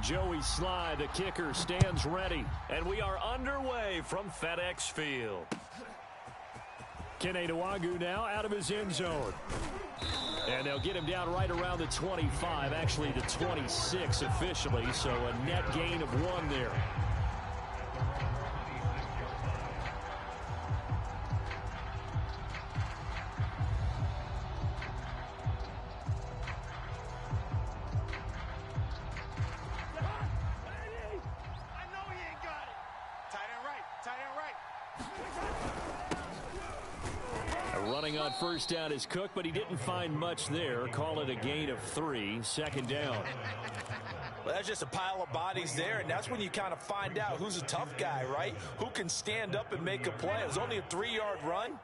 Joey Sly, the kicker, stands ready. And we are underway from FedEx Field. Kene Nwangwu now out of his end zone. And they'll get him down right around the 25, actually the 26 officially, so a net gain of 1 there. On first down is Cook, but he didn't find much there. Call it a gain of 3, second down. Well, that's just a pile of bodies there, and that's when you kind of find out who's a tough guy, right? Who can stand up and make a play. It was only a 3-yard run,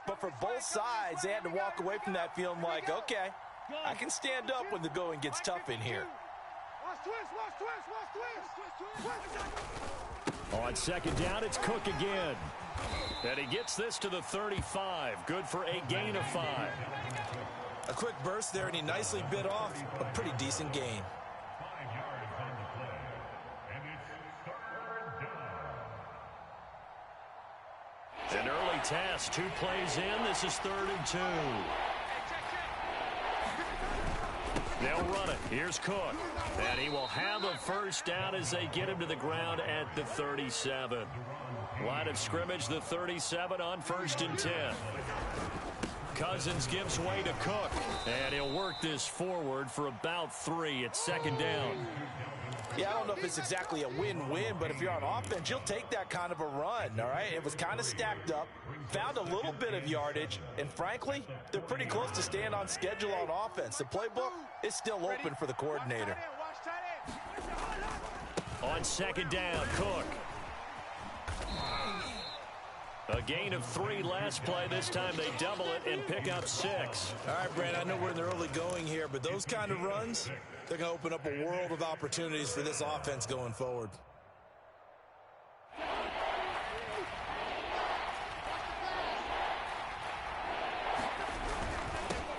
but for both sides, they had to walk away from that feeling like, okay, I can stand up when the going gets tough in here. On second down, it's Cook again. And he gets this to the 35. Good for a gain of 5. A quick burst there, and he nicely bit off a pretty decent gain. An early task, 2 plays in. This is 3rd and 2. They'll run it. Here's Cook. And he will have a first down as they get him to the ground at the 37. Line of scrimmage, the 37 on 1st and 10. Cousins gives way to Cook. And he'll work this forward for about 3. It's 2nd down. Yeah, I don't know if it's exactly a win-win, but if you're on offense, you'll take that kind of a run, all right? It was kind of stacked up, found a little bit of yardage, and frankly, they're pretty close to staying on schedule on offense. The playbook is still open for the coordinator. On 2nd down, Cook. A gain of 3 last play. This time they double it and pick up 6. All right, Brandon, I know we're in the early going here, but those kind of runs, they're going to open up a world of opportunities for this offense going forward.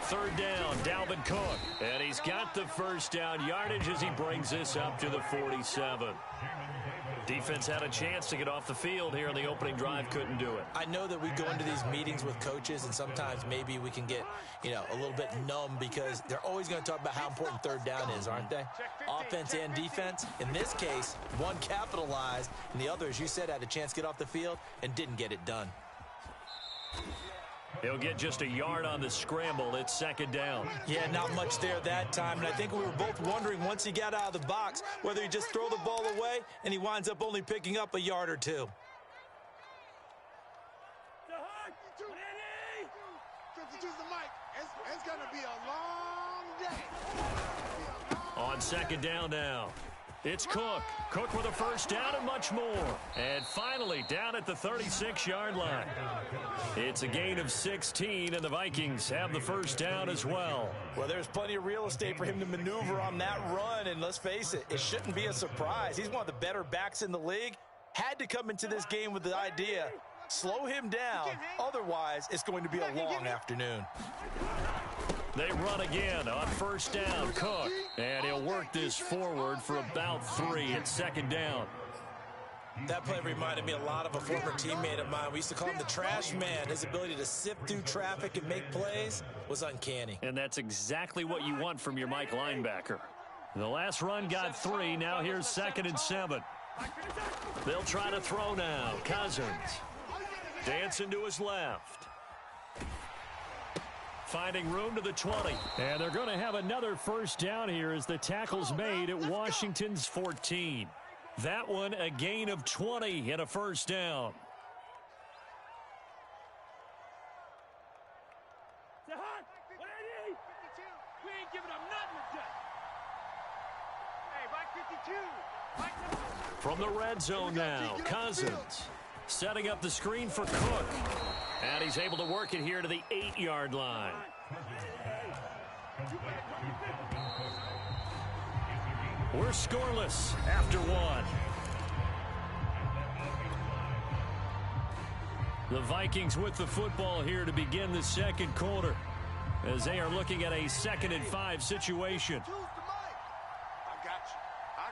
Third down, Dalvin Cook. And he's got the first down yardage as he brings this up to the 47. Defense had a chance to get off the field here on the opening drive, couldn't do it. I know that we go into these meetings with coaches, and sometimes maybe we can get, a little bit numb because they're always going to talk about how important 3rd down is, aren't they? Offense and defense. In this case, one capitalized, and the other, as you said, had a chance to get off the field and didn't get it done. He'll get just a yard on the scramble. It's 2nd down. Yeah, not much there that time. And I think we were both wondering once he got out of the box whether he just throw the ball away and he winds up only picking up a yard or 2. It's going to be a long day. On 2nd down now. It's Cook. Cook with a first down and much more. And finally down at the 36-yard line. It's a gain of 16, and the Vikings have the first down as well. Well, there's plenty of real estate for him to maneuver on that run, and let's face it, it shouldn't be a surprise. He's one of the better backs in the league. Had to come into this game with the idea, slow him down, otherwise it's going to be a long afternoon. They run again on first down, Cook. And he'll work this forward for about 3. It's 2nd down. That play reminded me a lot of a former teammate of mine. We used to call him the trash man. His ability to sift through traffic and make plays was uncanny. And that's exactly what you want from your Mike linebacker. The last run got 3. Now here's 2nd and 7. They'll try to throw now. Cousins dancing to his left. Finding room to the 20. And they're going to have another first down here as the tackle's made at Washington's 14. That one a gain of 20 and a first down. From the red zone now, Cousins setting up the screen for Cook. And he's able to work it here to the 8-yard line. We're scoreless after 1. The Vikings with the football here to begin the 2nd quarter as they are looking at a 2nd and 5 situation. I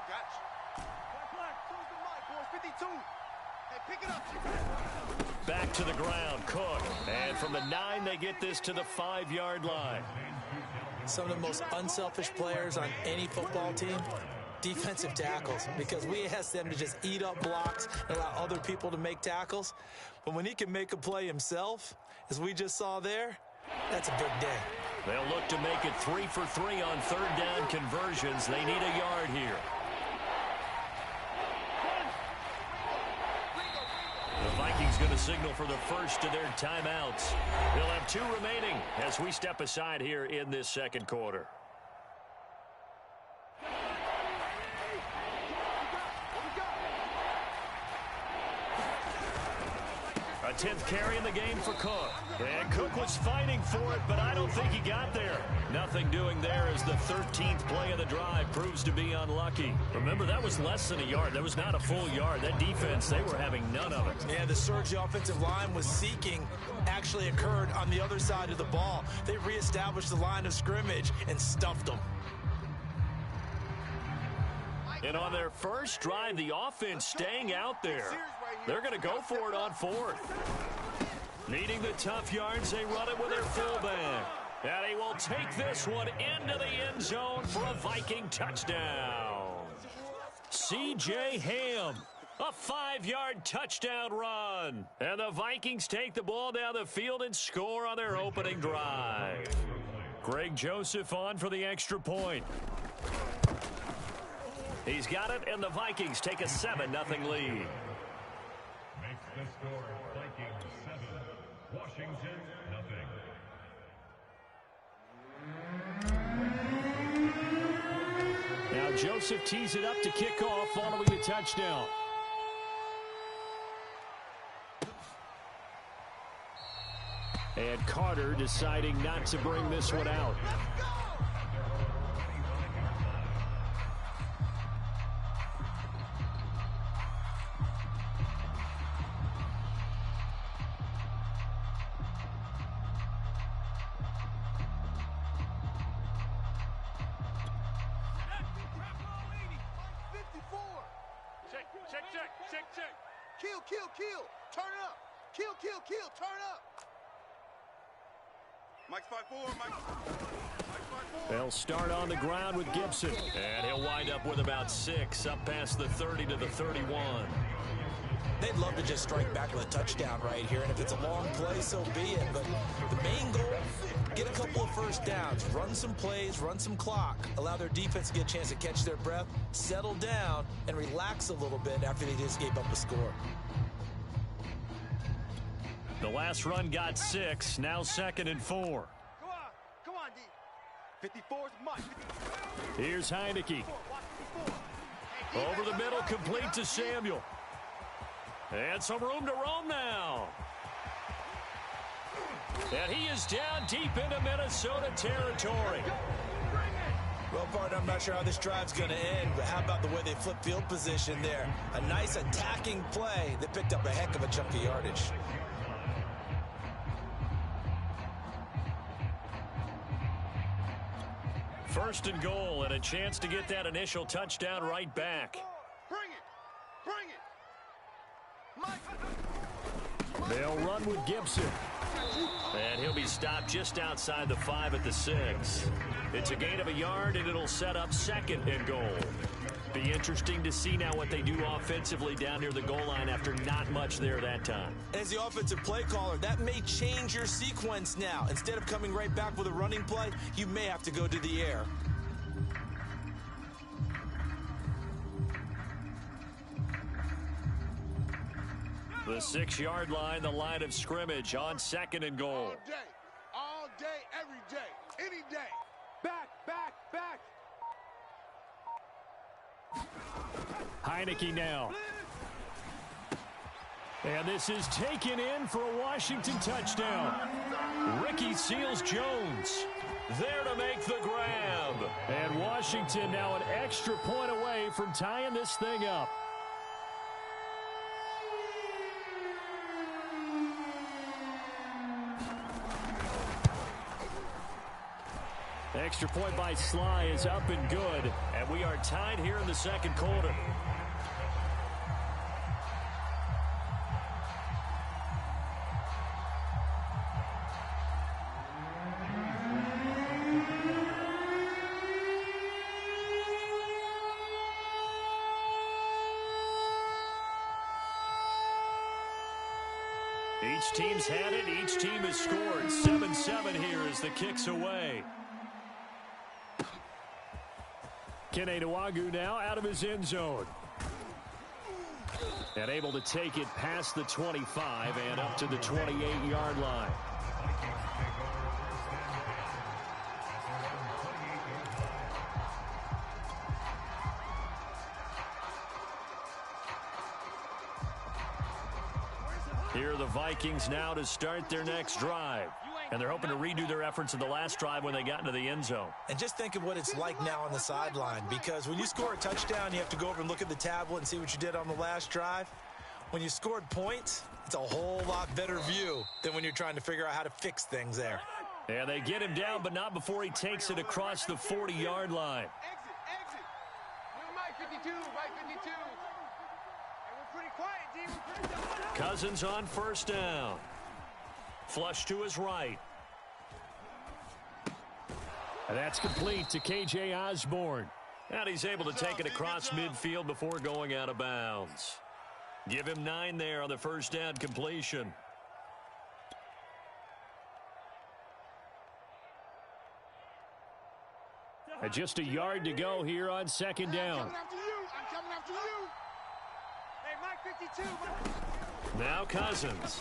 got you. to the ground. Cook. And from the 9, they get this to the 5-yard line. Some of the most unselfish players on any football team, defensive tackles, because we ask them to just eat up blocks and allow other people to make tackles. But when he can make a play himself, as we just saw there, that's a big day. They'll look to make it 3 for 3 on third down conversions. They need a yard here. The Vikings going to signal for the first of their timeouts. They'll have 2 remaining as we step aside here in this second quarter. A 10th carry in the game for Cook. And Cook was fighting for it, but I don't think he got there. Nothing doing there as the 13th play of the drive proves to be unlucky. Remember, that was less than a yard. That was not a full yard. That defense, they were having none of it. Yeah, the surge the offensive line was seeking actually occurred on the other side of the ball. They reestablished the line of scrimmage and stuffed them. And on their first drive, the offense staying out there. They're going to go for it on 4th. Needing the tough yards, they run it with their fullback. And he will take this one into the end zone for a Viking touchdown. C.J. Ham, a 5-yard touchdown run. And the Vikings take the ball down the field and score on their opening drive. Greg Joseph on for the extra point. He's got it, and the Vikings take a 7-0 lead. Makes the score Vikings 7, Washington nothing. Now Joseph tees it up to kick off following the touchdown. And Carter deciding not to bring this one out. Kill. Turn up. Kill. Turn up. Mike's 5-4. Mike's 5-4. They'll start on the ground with Gibson. And he'll wind up with about 6 up past the 30 to the 31. They'd love to just strike back with a touchdown right here. And if it's a long play, so be it. But the main goal, get a couple of first downs, run some plays, run some clock, allow their defense to get a chance to catch their breath, settle down, and relax a little bit after they just gave up a score. The last run got 6, now 2nd and 4. Come on, D. 54's Mike. Here's Heineke. Over the middle, complete to Samuel. And some room to roam now. And he is down deep into Minnesota territory. Well, partner, I'm not sure how this drive's going to end, but how about the way they flip field position there? A nice attacking play that picked up a heck of a chunk of yardage. First and goal, and a chance to get that initial touchdown right back. Bring it. They'll run with Gibson. And he'll be stopped just outside the 5 at the 6. It's a gain of a yard, and it'll set up 2nd and goal. Be interesting to see now what they do offensively down near the goal line after not much there that time. As the offensive play caller, that may change your sequence now. Instead of coming right back with a running play, you may have to go to the air. The 6-yard line, the line of scrimmage on 2nd and goal. All day, every day, any day. Back. Heineke now. And this is taken in for a Washington touchdown. Ricky Seals-Jones there to make the grab. And Washington now an extra point away from tying this thing up. Extra point by Sly is up and good, and we are tied here in the second quarter. Both teams had it. Each team has scored. 7-7 here as the kick's away. Keneduagu now out of his end zone. And able to take it past the 25 and up to the 28-yard line. Here are the Vikings now to start their next drive. And they're hoping to redo their efforts in the last drive when they got into the end zone. And just think of what it's like now on the sideline, because when you score a touchdown, you have to go over and look at the tablet and see what you did on the last drive. When you scored points, it's a whole lot better view than when you're trying to figure out how to fix things there. And they get him down, but not before he takes it across the 40-yard line. Exit. Mike 52, Mike 52. Hey, we're pretty quiet, D. We're pretty quiet. Cousins on first down. Flush to his right. And that's complete to K.J. Osborne. And he's able to take it across midfield before going out of bounds. Give him 9 there on the first down completion. And just a yard to go here on second down. I'm coming after you. Hey, Mike 52. Now Cousins.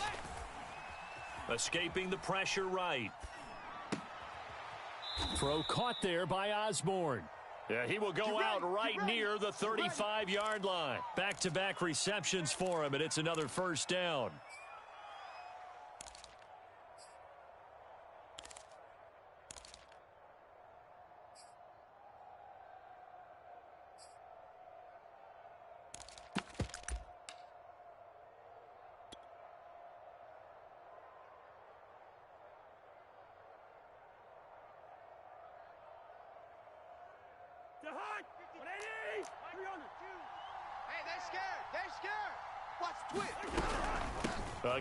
Escaping the pressure right. Throw caught there by Osborne. Yeah, he will go out right near the 35-yard line. Back-to-back receptions for him, and it's another first down.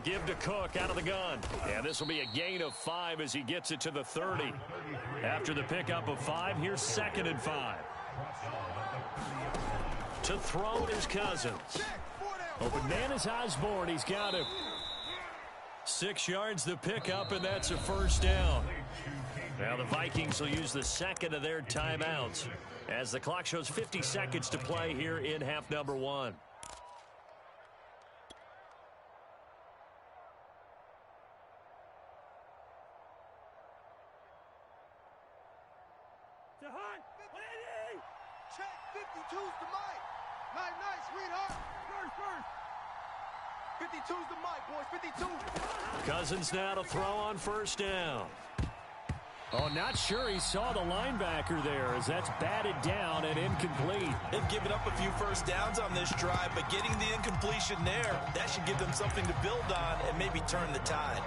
Give to Cook out of the gun. And this will be a gain of 5 as he gets it to the 30. After the pickup of 5, here's 2nd and 5. To throw is Cousins. Open man is Osborne. He's got him. 6 yards the pickup, and that's a first down. Now the Vikings will use the second of their timeouts as the clock shows 50 seconds to play here in half number 1. Check 52's the mic. Nice, sweetheart. First. 52's the mic, boys. 52. Cousins now to throw on first down. Oh, not sure he saw the linebacker there as that's batted down and incomplete. They've given up a few first downs on this drive, but getting the incompletion there, that should give them something to build on and maybe turn the tide.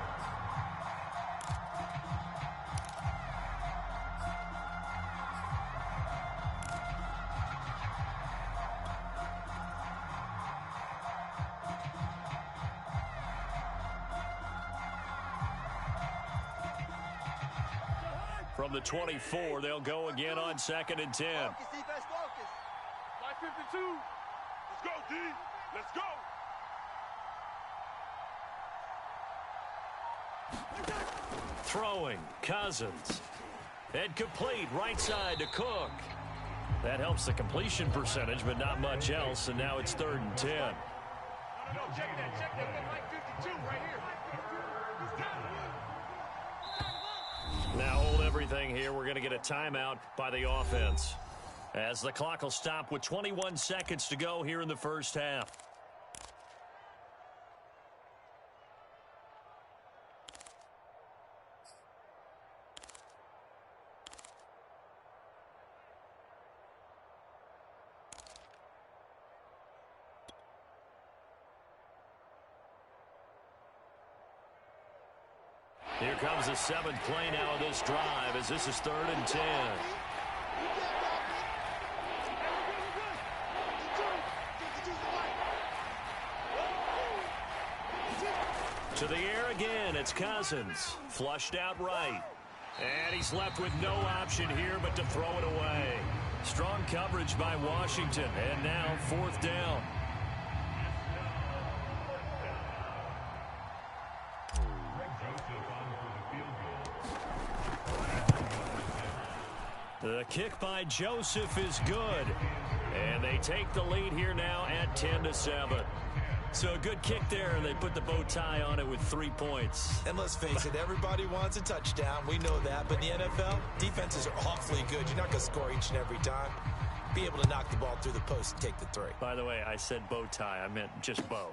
From the 24, they'll go again on 2nd and 10. Focus, defense, focus. Line 52. Let's go, D. Let's go. Throwing, Cousins. And complete, right side to Cook. That helps the completion percentage, but not much else, and now it's 3rd and 10. No, check that. Line 52 right here. Now hold everything here. We're going to get a timeout by the offense, as the clock will stop with 21 seconds to go here in the first half. Here comes the 7th play now of this drive as this is 3rd and 10. To the air again, it's Cousins. Flushed out right. And he's left with no option here but to throw it away. Strong coverage by Washington, and now 4th down. The kick by Joseph is good. And they take the lead here now at 10-7. So a good kick there, and they put the bow tie on it with 3 points. And let's face it, everybody wants a touchdown. We know that. But in the NFL, defenses are awfully good. You're not going to score each and every time. Be able to knock the ball through the post and take the 3. By the way, I said bow tie. I meant just bow.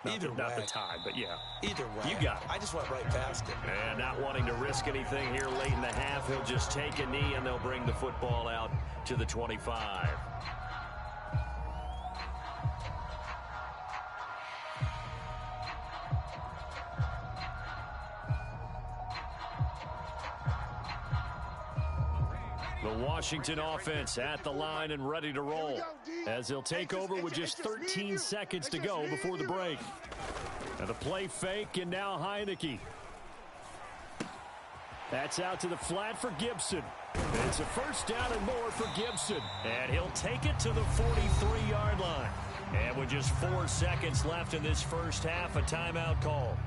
Not the tie, but yeah. Either way. You got it. I just went right past it. And not wanting to risk anything here late in the half, he'll just take a knee, and they'll bring the football out to the 25. The Washington offense at the line and ready to roll as they'll take over with just 13 seconds to go before the break. And the play fake, and now Heineke. That's out to the flat for Gibson. It's a first down and more for Gibson. And he'll take it to the 43-yard line. And with just 4 seconds left in this first half, a timeout call.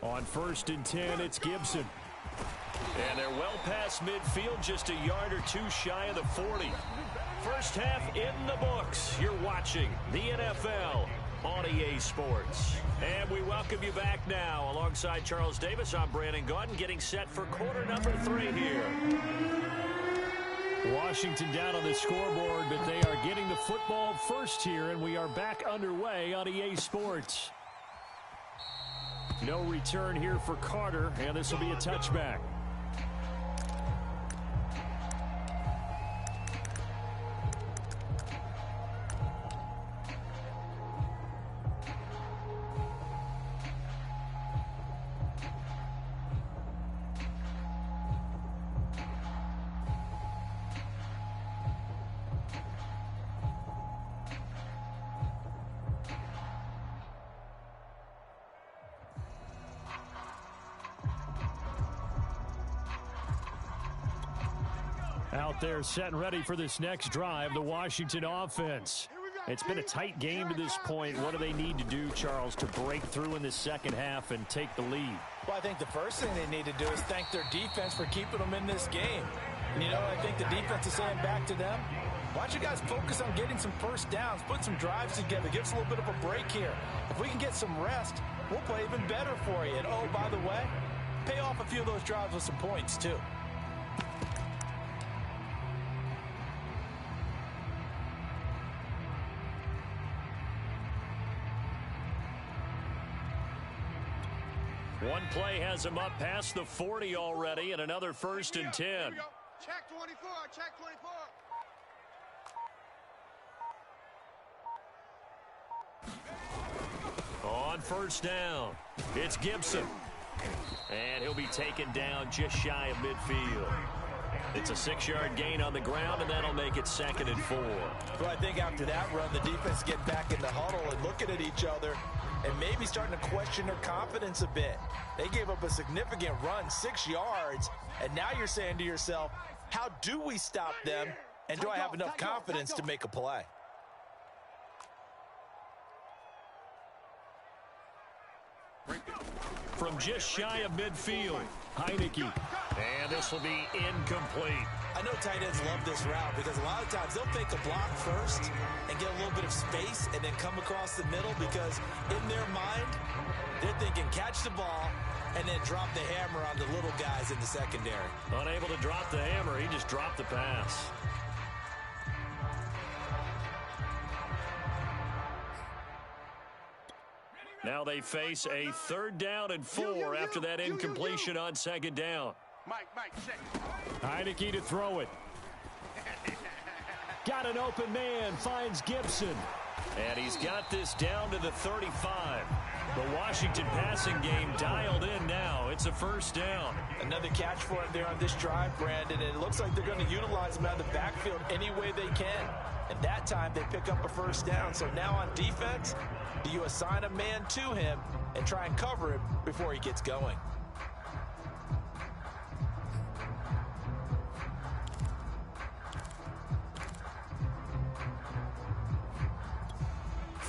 On 1st and 10, it's Gibson. And they're well past midfield, just a yard or two shy of the 40. First half in the books. You're watching the NFL on EA Sports. And we welcome you back now. Alongside Charles Davis, I'm Brandon Gaudin, getting set for quarter number 3 here. Washington down on the scoreboard, but they are getting the football first here, and we are back underway on EA Sports. No return here for Carter, and this will be a touchback. Out there set and ready for this next drive, the Washington offense. It's been a tight game to this point. What do they need to do, Charles, to break through in the second half and take the lead? Well, I think the first thing they need to do is thank their defense for keeping them in this game. And you know, I think the defense is saying back to them, why don't you guys focus on getting some first downs, put some drives together, give us a little bit of a break here. If we can get some rest, we'll play even better for you. And oh, by the way, pay off a few of those drives with some points, too. One play has him up past the 40 already, and another 1st and 10. Check 24, check 24. On 1st down, it's Gibson. And he'll be taken down just shy of midfield. It's a 6-yard gain on the ground, and that'll make it 2nd and 4. Well, I think after that run, the defense getting back in the huddle and looking at each other and maybe starting to question their confidence a bit. They gave up a significant run, 6 yards, and now you're saying to yourself, how do we stop them, and do I have enough confidence to make a play? From just shy of midfield, Heineke. And this will be incomplete. I know tight ends love this route because a lot of times they'll fake a block first and get a little bit of space and then come across the middle because in their mind, they're thinking catch the ball and then drop the hammer on the little guys in the secondary. Unable to drop the hammer, he just dropped the pass. Now they face a 3rd down and 4 after that incompletion on 2nd down. Mike, check. Heineke to throw it. Got an open man, finds Gibson. And he's got this down to the 35. The Washington passing game dialed in now. It's a 1st down. Another catch for him there on this drive, Brandon, and it looks like they're going to utilize him out of the backfield any way they can. And that time they pick up a 1st down. So now on defense, do you assign a man to him and try and cover him before he gets going?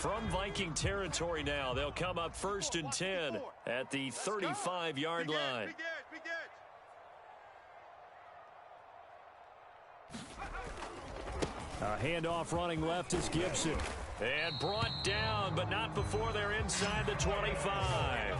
From Viking territory now, they'll come up 1st and 10 at the 35-yard line. A handoff running left is Gibson. And brought down, but not before they're inside the 25.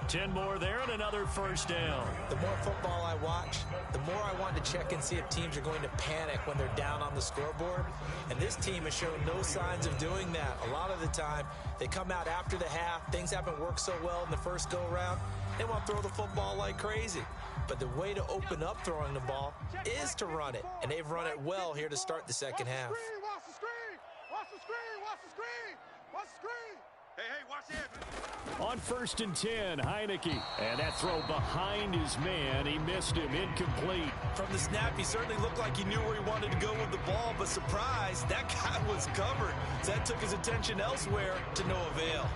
10 more there and another first down. The more football I watch, the more I want to check and see if teams are going to panic when they're down on the scoreboard. And this team has shown no signs of doing that. A lot of the time, they come out after the half. Things haven't worked so well in the first go-around. They want to throw the football like crazy. But the way to open up throwing the ball is to run it. And they've run it well here to start the second half. Watch the screen! Watch the screen! Watch the screen! Watch the screen! Hey, watch it! On 1st and 10, Heineke. And that throw behind his man. He missed him. Incomplete. From the snap, he certainly looked like he knew where he wanted to go with the ball, but surprise, that guy was covered. So that took his attention elsewhere to no avail.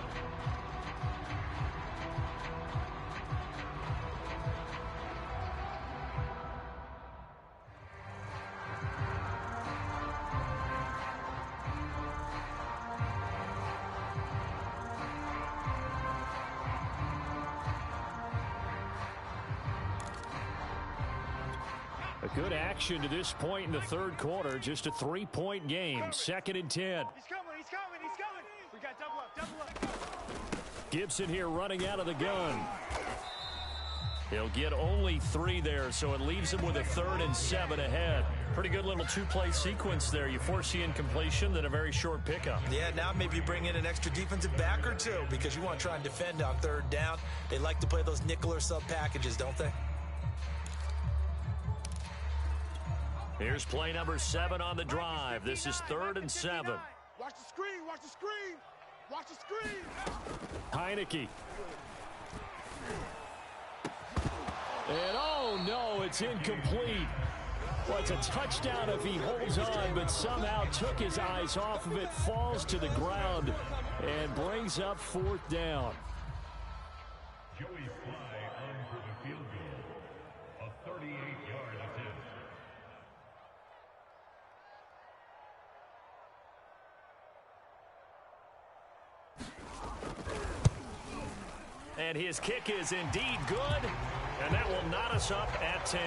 Good action to this point in the third quarter. Just a 3-point game. 2nd and 10. He's coming! We got double up! Gibson here running out of the gun. He'll get only 3 there, so it leaves him with a 3rd and 7 ahead. Pretty good little 2-play sequence there. You force the incompletion, then a very short pickup. Yeah, now maybe you bring in an extra defensive back or two because you want to try and defend on 3rd down. They like to play those nickel or sub packages, don't they? Here's play number 7 on the drive. This is 3rd and 7. Watch the screen! Watch the screen! Watch the screen! Heineke. And oh no, it's incomplete. Well, it's a touchdown if he holds on, but somehow took his eyes off of it, falls to the ground, and brings up 4th down. Joey Fly on for the field goal. A 38-yard attempt. And his kick is indeed good, and that will knot us up at 10.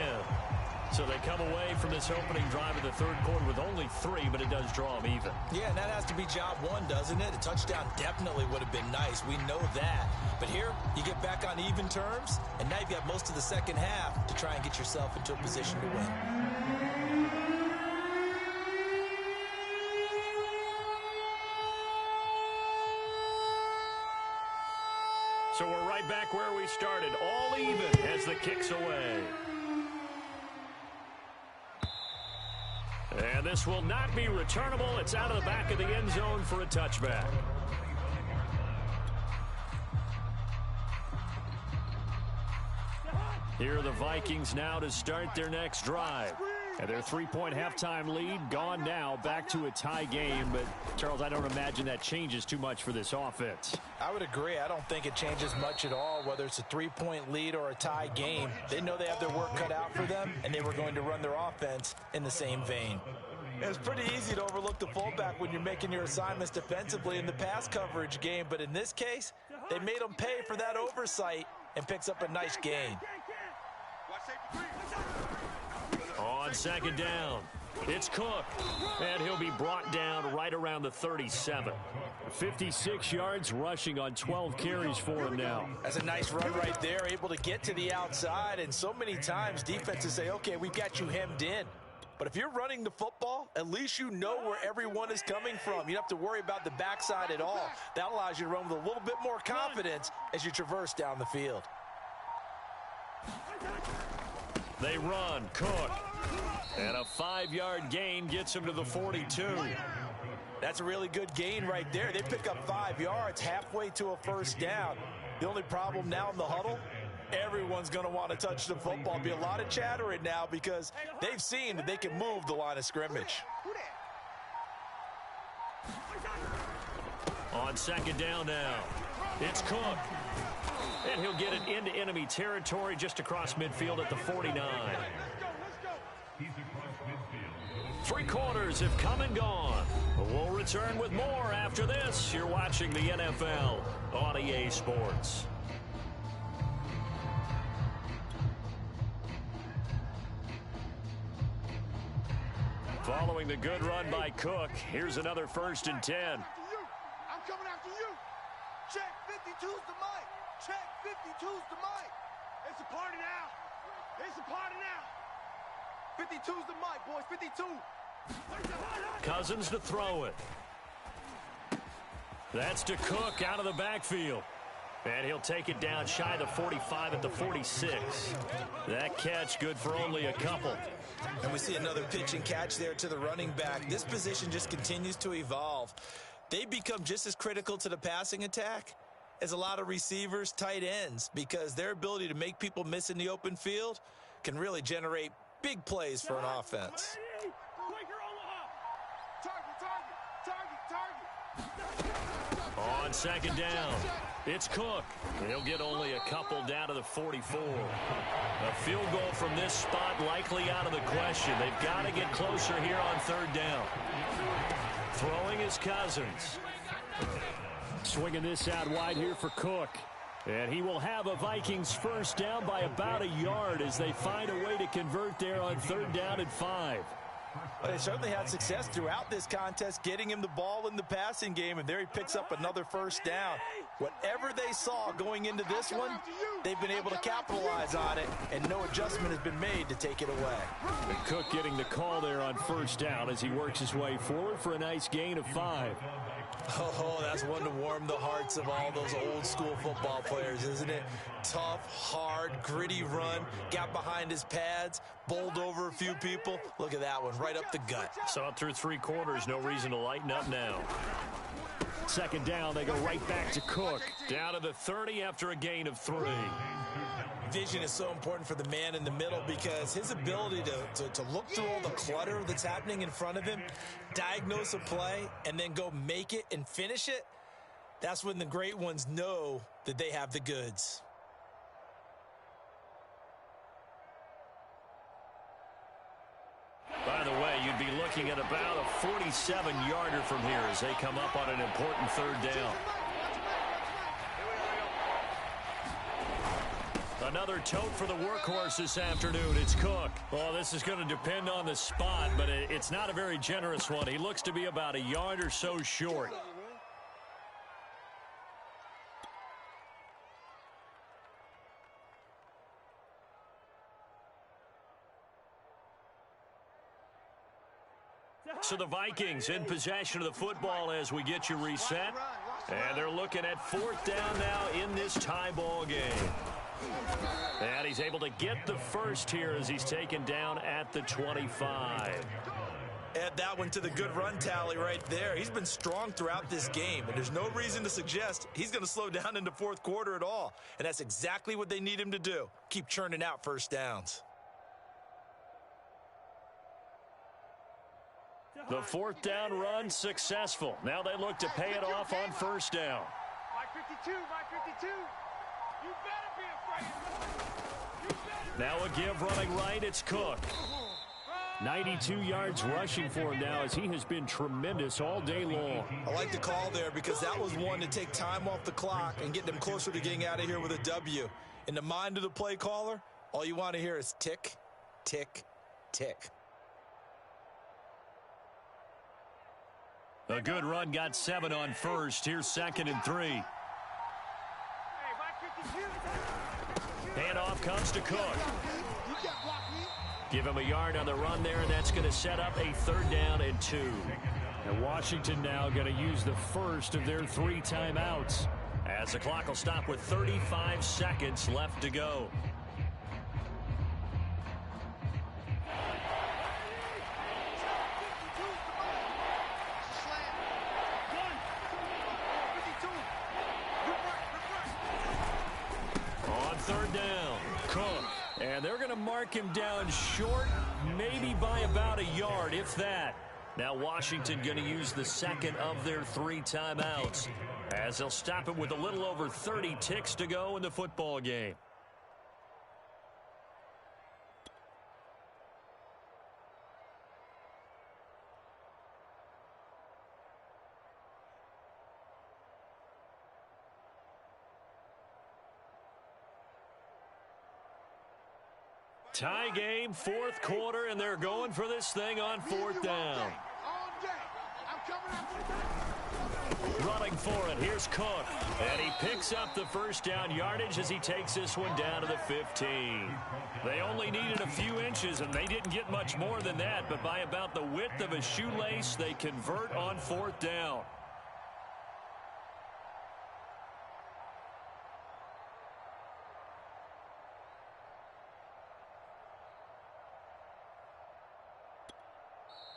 So they come away from this opening drive of the third quarter with only 3, but it does draw them even. Yeah, and that has to be job 1, doesn't it? A touchdown definitely would have been nice. We know that. But here, you get back on even terms, and now you've got most of the second half to try and get yourself into a position to win. So we're right back where we started, all even as the kick's away. And this will not be returnable. It's out of the back of the end zone for a touchback. Here are the Vikings now to start their next drive. And their 3-point halftime lead gone now, back to a tie game. But, Charles, I don't imagine that changes too much for this offense. I would agree. I don't think it changes much at all, whether it's a 3-point lead or a tie game. They know they have their work cut out for them, and they were going to run their offense in the same vein. It's pretty easy to overlook the fullback when you're making your assignments defensively in the pass coverage game. But in this case, they made them pay for that oversight and picks up a nice gain. On second down, it's Cook, and he'll be brought down right around the 37. 56 yards rushing on 12 carries for him now. That's a nice run right there, able to get to the outside, and so many times defenses say, okay, we've got you hemmed in. But if you're running the football, at least you know where everyone is coming from. You don't have to worry about the backside at all. That allows you to run with a little bit more confidence as you traverse down the field. They run, Cook, and a 5-yard gain gets him to the 42. That's a really good gain right there. They pick up 5 yards halfway to a first down. The only problem now in the huddle, everyone's going to want to touch the football. Be a lot of chattering now because they've seen that they can move the line of scrimmage. On second down now, it's Cook. And he'll get it into enemy territory just across midfield at the 49. He's across midfield. Three quarters have come and gone. We'll return with more after this. You're watching the NFL on EA Sports. Following the good run by Cook, here's another 1st and 10. I'm coming after you. Check 52's the mic. Check 52's the mic. It's a party now. It's a party now. 52's the mic, boys. 52. Cousins to throw it. That's to Cook out of the backfield. And he'll take it down shy of the 45 at the 46. That catch good for only a couple. And we see another pitch and catch there to the running back. This position just continues to evolve. They become just as critical to the passing attack as a lot of receivers, tight ends, because their ability to make people miss in the open field can really generate big plays for an offense. On 2nd down, it's Cook. He'll get only a couple down to the 44. A field goal from this spot likely out of the question. They've got to get closer here on 3rd down. Throwing is Cousins. Swinging this out wide here for Cook. And he will have a Vikings 1st down by about a yard as they find a way to convert there on 3rd down and 5. Well, they certainly had success throughout this contest, getting him the ball in the passing game, and there he picks up another 1st down. Whatever they saw going into this one, they've been able to capitalize on it, and no adjustment has been made to take it away. And Cook getting the call there on 1st down as he works his way forward for a nice gain of 5. Oh, that's one to warm the hearts of all those old school football players, isn't it? Tough, hard, gritty run, got behind his pads, bowled over a few people. Look at that one, right up the gut. Saw through 3 quarters, no reason to lighten up now. 2nd down, they go right back to Cook. Down to the 30 after a gain of 3. Vision is so important for the man in the middle because his ability to look through all the clutter that's happening in front of him, diagnose a play, and then go make it and finish it, that's when the great ones know that they have the goods. By the way, you'd be looking at about a 47-yarder from here as they come up on an important 3rd down. Another tote for the workhorse this afternoon. It's Cook. Well, this is going to depend on the spot, but it's not a very generous one. He looks to be about a yard or so short. So the Vikings in possession of the football as we get you reset. And they're looking at 4th down now in this tie ball game. And he's able to get the first here as he's taken down at the 25. Add that one to the good run tally right there. He's been strong throughout this game, and there's no reason to suggest he's going to slow down in the 4th quarter at all. And that's exactly what they need him to do. Keep churning out 1st downs. The 4th down run successful. Now they look to pay it off on 1st down. My 52, my 52. You better be afraid. Now a give running right, it's Cook. 92 yards rushing for him now as he has been tremendous all day long. I like the call there because that was one to take time off the clock and get them closer to getting out of here with a W. In the mind of the play caller, all you want to hear is tick, tick, tick. A good run got 7 on 1st. Here's 2nd and 3. Handoff comes to Cook. Give him a yard on the run there, and that's going to set up a 3rd down and 2. And Washington now going to use the first of their 3 timeouts as the clock will stop with 35 seconds left to go. On 3rd down, Cook. And they're going to mark him down short, maybe by about a yard, if that. Now Washington going to use the 2nd of their 3 timeouts as they'll stop it with a little over 30 ticks to go in the football game. Tie game, fourth quarter, and they're going for this thing on fourth down. Running for it, here's Cook. And he picks up the first down yardage as he takes this one down to the 15. They only needed a few inches, and they didn't get much more than that, but by about the width of a shoelace, they convert on fourth down.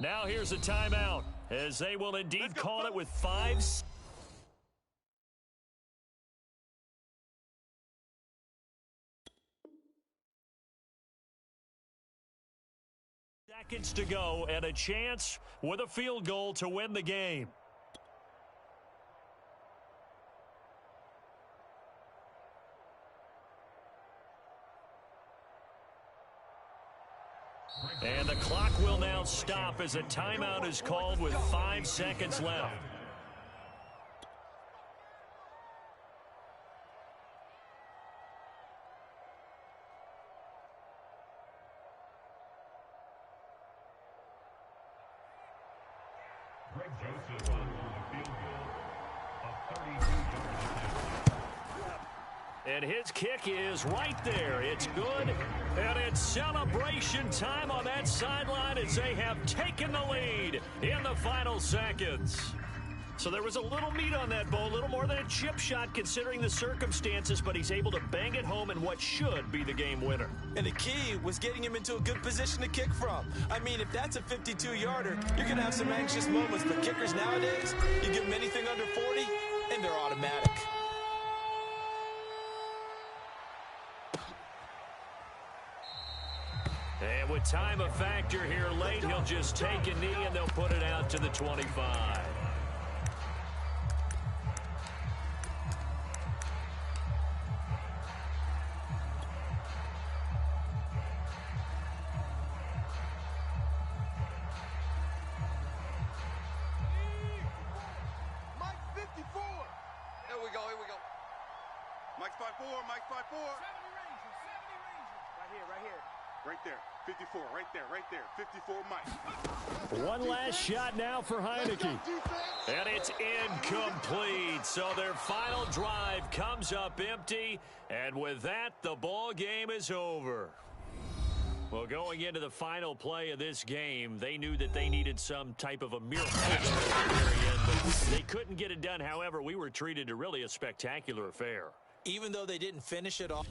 Now here's a timeout, as they will indeed call it with 5 seconds to go and a chance with a field goal to win the game. And the clock will now stop as a timeout is called with 5 seconds left. Joseph on the field goal, a 32-yard attempt. And his kick is right there. It's good. And it's celebration time on that sideline as they have taken the lead in the final seconds. So there was a little meat on that ball, a little more than a chip shot considering the circumstances, but he's able to bang it home in what should be the game winner. And the key was getting him into a good position to kick from. I mean, if that's a 52-yarder, you're going to have some anxious moments, but kickers nowadays, you give them anything under 40, and they're automatic. And with time a factor here late, he'll just take a knee and they'll put it out to the 25. Mike 54. Here we go, here we go. Mike's 5'4", Mike's 5'4". 70 Rangers, 70 Rangers. Right here, right here. Right there, 54, right there, 54 Mike. One last shot now for Heineke. And it's incomplete. So their final drive comes up empty. And with that, the ball game is over. Well, going into the final play of this game, they knew that they needed some type of a miracle at the very end, but they couldn't get it done. However, we were treated to really a spectacular affair. Even though they didn't finish it off.